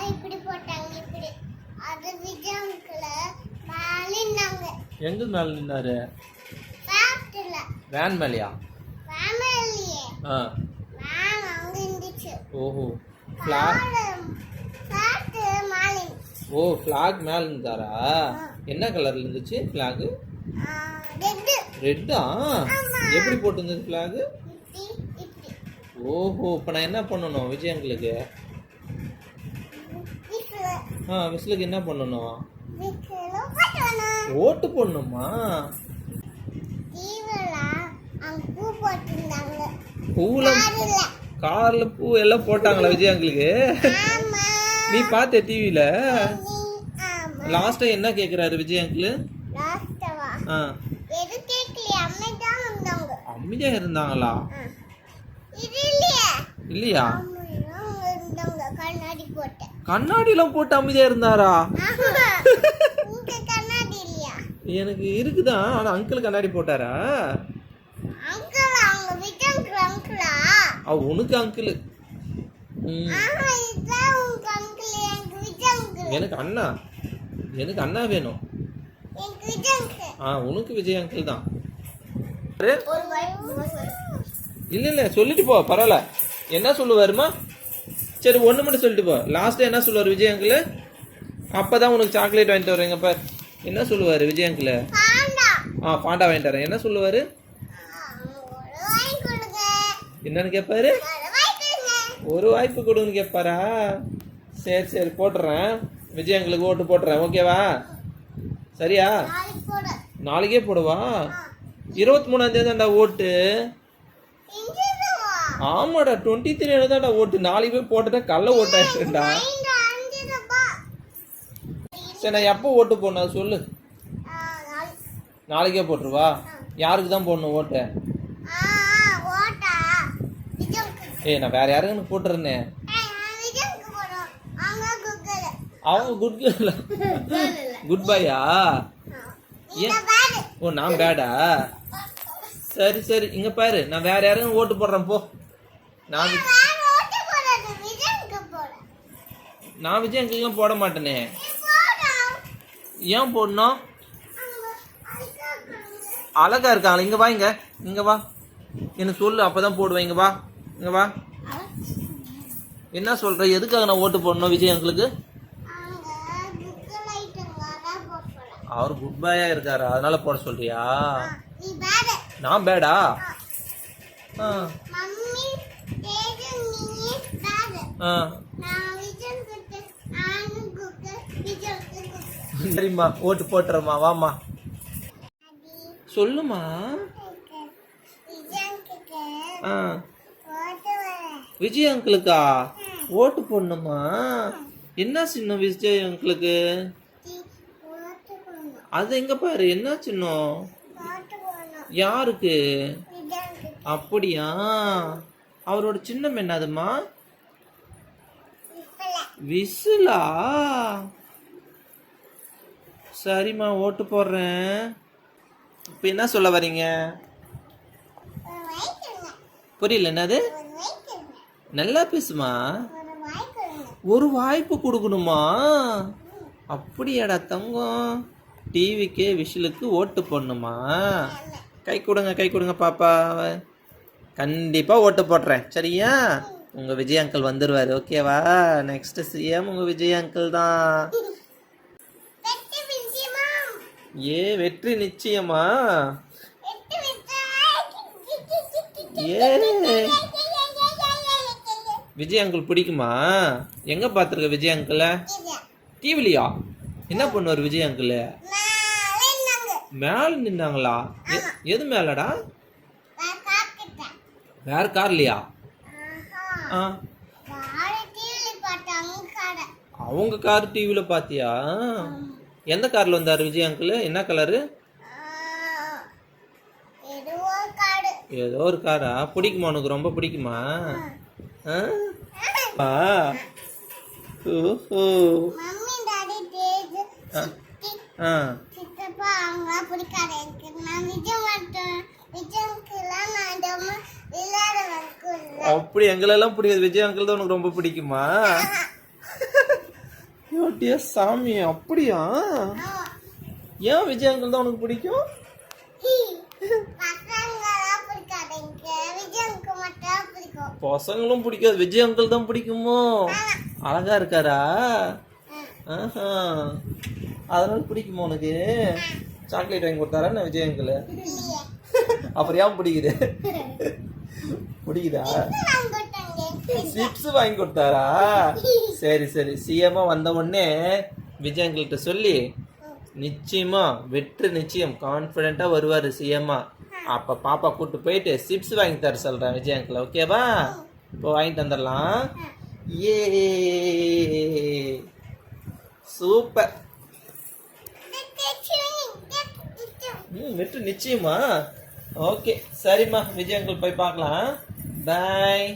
இப்படி போட்டாங்க இப்படி. அது விஜயம்ல மேலினாங்க. எங்க மேல நின்னாரு? ஃபேக்டரில. வேன் மேலயா? ஃபேமிலியே. ஆ. வேன் அங்க இருந்துச்சு. ஓஹோ. ஃபிளாக். ஃபேக்டரி மேலே. ஓ, ஃபிளாக் மேல இருந்தாரா? என்ன கலர்ல இருந்துச்சு ஃபிளாக்? ரெட். ரெட்டா? எப்படி போட்டுருந்தது ஃபிளாக்? இப்படி. ஓஹோ, இப்போ நான் என்ன பண்ணணும் விஜய் அங்கிளுக்கு? விசிலுக்கு என்ன பண்ணணும்? ஓட்டு போடணுமா? பூல கார்ல பூ எல்லாம் போட்டாங்களா விஜய் அங்கிளுக்கு? நீ பார்த்த டிவில லாஸ்டா என்ன கேக்குறாரு விஜய் அங்கிள்? அமைதியா இருந்தாங்களா? இல்லையா? கண்ணாடி எல்லாம் போட்டு அமைதியா இருந்தாரா? எனக்கு இருக்குதான், ஆனா அங்கிள் கண்ணாடி போட்டாரா? உனக்கு அங்கிள். எனக்கு அண்ணா. எனக்கு அண்ணா வேணும். உனக்கு விஜய் அங்கிள் தான். இல்ல சொல்லிட்டு போ, பரவாயில்ல. என்ன சொல்லுவாருமா? சரி, ஒண்ணு மட்டும் சொல்லிட்டு போ. லாஸ்டா என்ன சொல்லுவாரு விஜய் அங்கிள்? அப்பதான் உனக்கு சாக்லேட் வாங்கிட்டு வரேங்க பார். என்ன சொல்லுவாரு விஜய் அங்கிள்? பாண்டா வாங்கிட்டு வரேன். என்ன சொல்லுவாரு? என்னன்னு கேட்பாரு? ஒரு வாய்ப்பு கொடுன்னு கேட்பாரா? சரி போட்டுறேன். விஜய் அங்கிளுக்கு ஓட்டு போட்டுறேன். ஓகேவா? சரியா? நாளைக்கே போடுவா? 23ஆம் தேதி தான்டா ஓட்டு. ஆமாடா, 23 தான்டா ஓட்டு. நாளைக்கு போய் போட்டுட்டா கள்ள ஓட்டாயிட்டா. சரி, நான் எப்போ ஓட்டு போடணும் சொல்லு. நாளைக்கே போட்டுருவா? யாருக்கு தான் போடணும் ஓட்டு? நான் வேற யாருக்கு போட்டுறேன்னு. அவங்க குட் பாயா? ஓ, நான் பேடா? சரி இங்க பாரு, நான் வேற யாரும் ஓட்டு போடுறேன் போ. நான் விஜய் அங்கிளுக்கு போட மாட்டேனே. ஏன் போடணும்? அழகா இருக்காங்களா? இங்க வா என்ன சொல்லு, அப்பதான் போடுவேன். இங்க வா. என்ன சொல்ற? எதுக்காக நான் ஓட்டு போடணும் விஜய் அங்கிளுக்கு? அவர் குட் பாயா இருக்காரா, அதனால போட சொல்றியா? நான் பேடா? சரிம்மா, ஓட்டு போட்டுறமா. வாமா, சொல்லுமா. விஜய் அங்கிளுக்கா ஓட்டு போடணுமா? என்ன சின்னம் விஜய் அங்கிளுக்கு? அது எங்க பாரு, என்ன சின்னம்? யாருக்கு? அப்படியா? அவரோட சின்னம் என்னதுமா? விசிலா? சரிம்மா, ஓட்டு போடுறேன். இப்ப என்ன சொல்ல வரீங்க? புரியல. என்னது? நல்லா பேசுமா. ஒரு வாய்ப்பு கொடுக்கணுமா? அப்படியாடா தங்கம். டிவிக்கே விஷலுக்கு ஓட்டு போடணுமா? கை கொடுங்க பாப்பா. கண்டிப்பா ஓட்டு போடுறேன். சரியா? உங்க விஜய் அங்கிள் வந்துருவாரு. ஓகேவா? நெக்ஸ்ட் சிஎம் உங்க விஜய் அங்கிள் தான். வெற்றி நிச்சயமா? விஜய் அங்கிள் பிடிக்குமா? எங்க பாத்துருக்க விஜய் அங்கிள்? டிவிலியா? என்ன பண்ணுவார் விஜய் அங்கிள்? மேல நின்னாங்களா? எது மேலடா? வேற கார்லயா? அவங்க கார் டிவில பாத்தியா? எந்த கார்ல வந்தாரு விஜய் அங்கிள்? என்ன கலரு? ஏதோ ஒரு காரா? பிடிக்குமா உனக்கு? ரொம்ப பிடிக்குமா? அப்படி எங்களெல்லாம் பிடிக்காது. விஜய் அங்கிள் தான் உனக்கு ரொம்ப பிடிக்குமா? அப்படியா சாமி, அப்படியா? ஆமா. ஏன் விஜய் அங்கிள் தான் உனக்கு பிடிக்கும்? பசங்களாம் பிடிக்காது எனக்கு. விஜயனுக்கு மட்டும் பிடிக்கும். பசங்களும் பிடிக்காது, விஜய் அங்கிள் தான் பிடிக்குமோ? அழகா இருக்காரா? ஆஹா, அதனால பிடிக்குமா உனக்கு? சாக்லேட் வாங்கி கொடுத்தாரா என்ன விஜய் அங்கிள்? இல்லையே. அப்புறம் ஏன் பிடிக்குது? பிடிக்குதா? வாங்கி கொடுத்தாங்க. சிப்ஸ் வாங்கி கொடுத்தாரா? சரி சரி, சிஎம்மா வந்த உடனே விஜய் அங்கிள்கிட்ட சொல்லி நிச்சயமா வெற்றி நிச்சயம் கான்ஃபிடென்ட்டா வருவாரு சிஎம்மா. அப்ப பாப்பா கூட்டு போயிட்டு சிப்ஸ் வாங்கி தர சொல்றேன் விஜய் அங்கிள். ஓகேவா? இப்போ வாங்கி தந்துடலாம். ஏ சூப்பர். வெற்றி நிச்சயமா? ஓகே சரிம்மா, விஜய் அங்கிள் போய் பார்க்கலாம். பாய்.